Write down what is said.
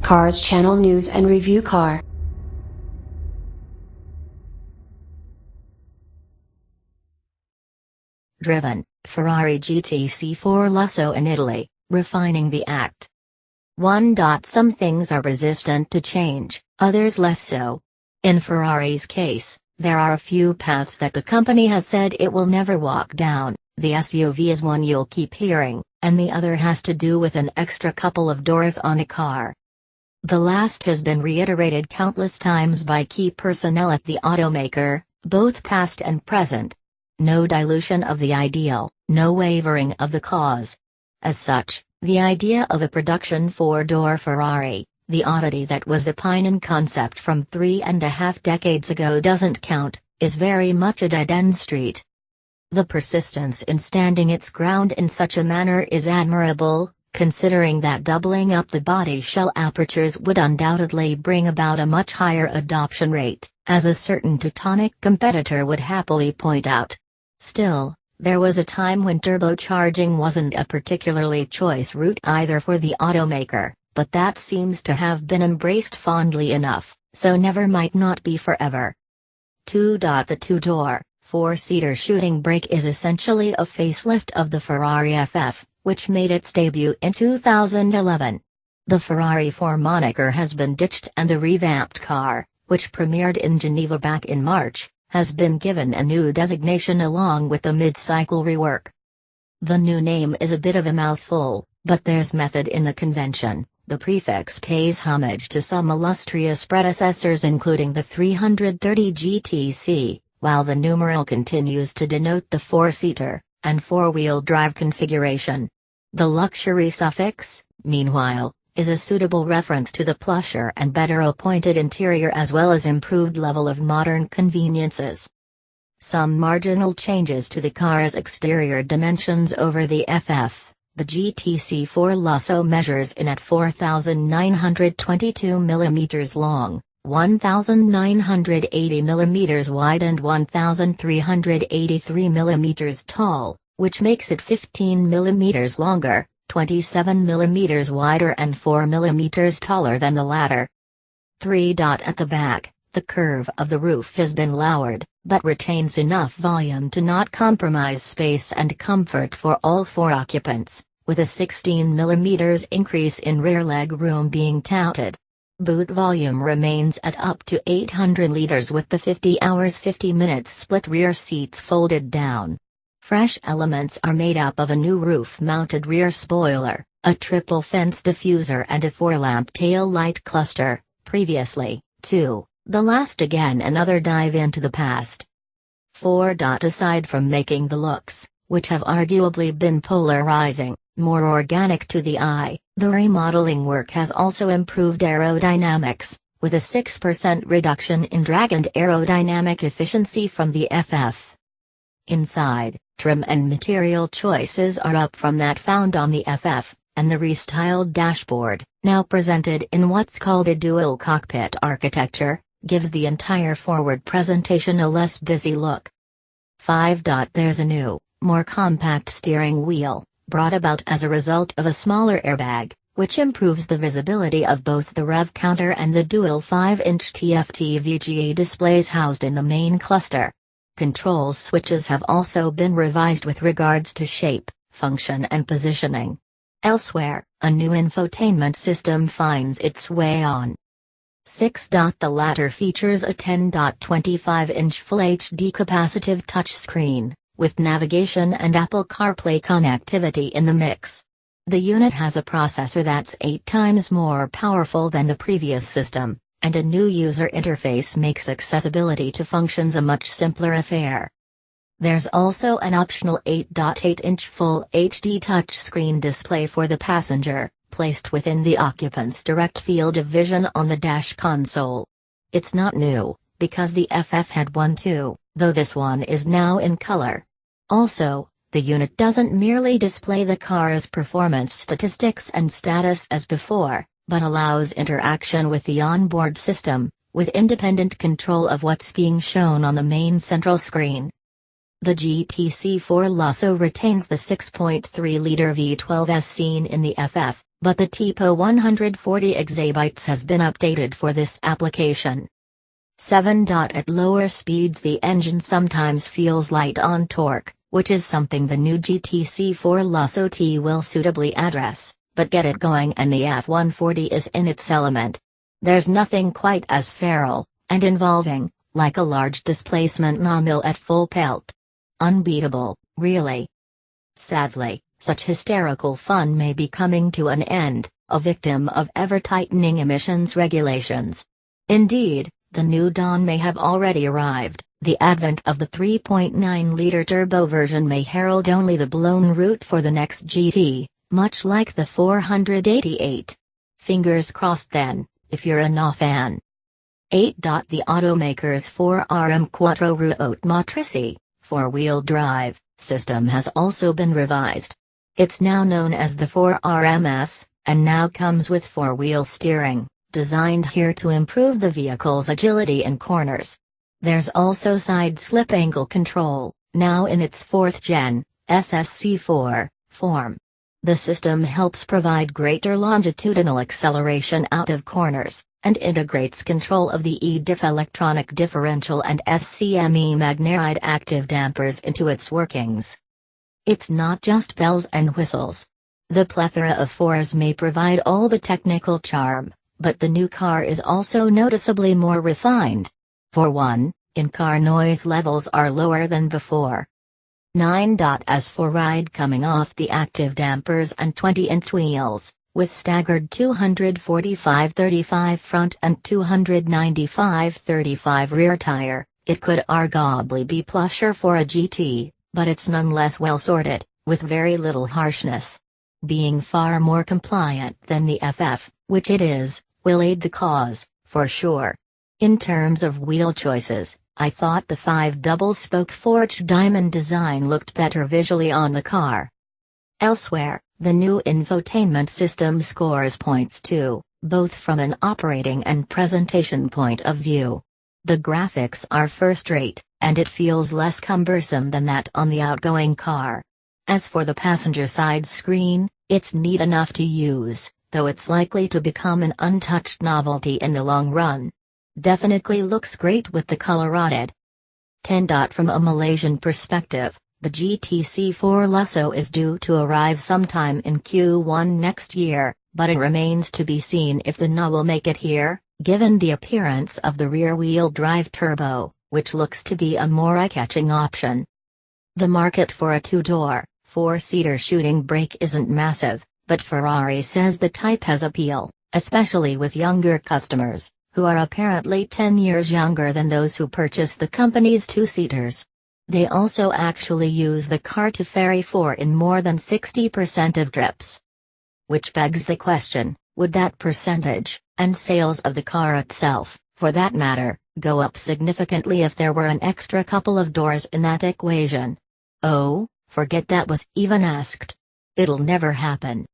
Cars Channel News and Review Car. Driven, Ferrari GTC4Lusso in Italy, refining the act. 1. Some things are resistant to change, others less so. In Ferrari's case, there are a few paths that the company has said it will never walk down. The SUV is one you'll keep hearing, and the other has to do with an extra couple of doors on a car. The last has been reiterated countless times by key personnel at the automaker, both past and present. No dilution of the ideal, no wavering of the cause. As such, the idea of a production four-door Ferrari, the oddity that was the Pinin concept from 3.5 decades ago doesn't count, is very much a dead-end street. The persistence in standing its ground in such a manner is admirable, considering that doubling up the body shell apertures would undoubtedly bring about a much higher adoption rate, as a certain Teutonic competitor would happily point out. Still, there was a time when turbocharging wasn't a particularly choice route either for the automaker, but that seems to have been embraced fondly enough, so never might not be forever. 2. The two-door, four-seater shooting brake is essentially a facelift of the Ferrari FF, which made its debut in 2011. The Ferrari 4 moniker has been ditched and the revamped car, which premiered in Geneva back in March, has been given a new designation along with the mid-cycle rework. The new name is a bit of a mouthful, but there's method in the convention. The prefix pays homage to some illustrious predecessors including the 330 GTC, while the numeral continues to denote the four-seater and four-wheel drive configuration. The luxury suffix, meanwhile, is a suitable reference to the plusher and better appointed interior as well as improved level of modern conveniences. Some marginal changes to the car's exterior dimensions over the FF. The GTC4Lusso measures in at 4,922 mm long, 1,980 mm wide and 1,383 mm tall, which makes it 15 mm longer, 27 mm wider and 4 mm taller than the latter. 3. At the back, the curve of the roof has been lowered, but retains enough volume to not compromise space and comfort for all four occupants, with a 16 mm increase in rear leg room being touted. Boot volume remains at up to 800 liters with the 50 hours 50 minutes split rear seats folded down. Fresh elements are made up of a new roof-mounted rear spoiler, a triple fence diffuser and a 4-lamp tail light cluster, previously, 2, the last again another dive into the past. 4. Aside from making the looks, which have arguably been polarizing, more organic to the eye, the remodeling work has also improved aerodynamics, with a 6% reduction in drag and aerodynamic efficiency from the FF. Inside, trim and material choices are up from that found on the FF, and the restyled dashboard, now presented in what's called a dual cockpit architecture, gives the entire forward presentation a less busy look. 5. There's a new, more compact steering wheel, brought about as a result of a smaller airbag, which improves the visibility of both the rev counter and the dual 5-inch TFT VGA displays housed in the main cluster. Control switches have also been revised with regards to shape, function and positioning. Elsewhere, a new infotainment system finds its way on. 6. The latter features a 10.25-inch Full HD capacitive touchscreen, with navigation and Apple CarPlay connectivity in the mix. The unit has a processor that's 8 times more powerful than the previous system, and a new user interface makes accessibility to functions a much simpler affair. There's also an optional 8.8-inch Full HD touchscreen display for the passenger, placed within the occupant's direct field of vision on the dash console. It's not new, because the FF had one too, though this one is now in color. Also, the unit doesn't merely display the car's performance statistics and status as before, but allows interaction with the onboard system, with independent control of what's being shown on the main central screen. The GTC4Lusso retains the 6.3-liter V12 as seen in the FF, but the TPO 140 exabytes has been updated for this application. 7. At lower speeds the engine sometimes feels light on torque, which is something the new GTC4Lusso T will suitably address, but get it going and the F140 is in its element. There's nothing quite as feral, and involving, like a large displacement nozzle at full pelt. Unbeatable, really. Sadly, such hysterical fun may be coming to an end, a victim of ever-tightening emissions regulations. Indeed, the new dawn may have already arrived. The advent of the 3.9-liter turbo version may herald only the blown route for the next GT, much like the 488. Fingers crossed then, if you're a NA fan. 8. The automaker's 4RM4 automatrice, four-wheel drive, system has also been revised. It's now known as the 4RMS, and now comes with four-wheel steering, designed here to improve the vehicle's agility in corners. There's also side slip angle control, now in its 4th gen, SSC4, form. The system helps provide greater longitudinal acceleration out of corners, and integrates control of the E-diff electronic differential and SCME magnetite active dampers into its workings. It's not just bells and whistles. The plethora of fours may provide all the technical charm, but the new car is also noticeably more refined. For one, in-car noise levels are lower than before. 9. As for ride coming off the active dampers and 20-inch wheels, with staggered 245/35 front and 295/35 rear tire, it could arguably be plusher for a GT, but it's none less well sorted, with very little harshness. Being far more compliant than the FF, which it is, will aid the cause, for sure. In terms of wheel choices, I thought the 5 double-spoke forged diamond design looked better visually on the car. Elsewhere, the new infotainment system scores points too, both from an operating and presentation point of view. The graphics are first-rate, and it feels less cumbersome than that on the outgoing car. As for the passenger side screen, it's neat enough to use, though it's likely to become an untouched novelty in the long run. Definitely looks great with the color rotted. 10. From a Malaysian perspective, the GTC4Lusso is due to arrive sometime in Q1 next year, but it remains to be seen if the NA will make it here, given the appearance of the rear-wheel drive turbo, which looks to be a more eye-catching option. The market for a two-door, four-seater shooting brake isn't massive, but Ferrari says the type has appeal, especially with younger customers, who are apparently 10 years younger than those who purchase the company's two-seaters. They also actually use the car to ferry for in more than 60% of trips. Which begs the question, would that percentage, and sales of the car itself, for that matter, go up significantly if there were an extra couple of doors in that equation? Oh, forget that was even asked. It'll never happen.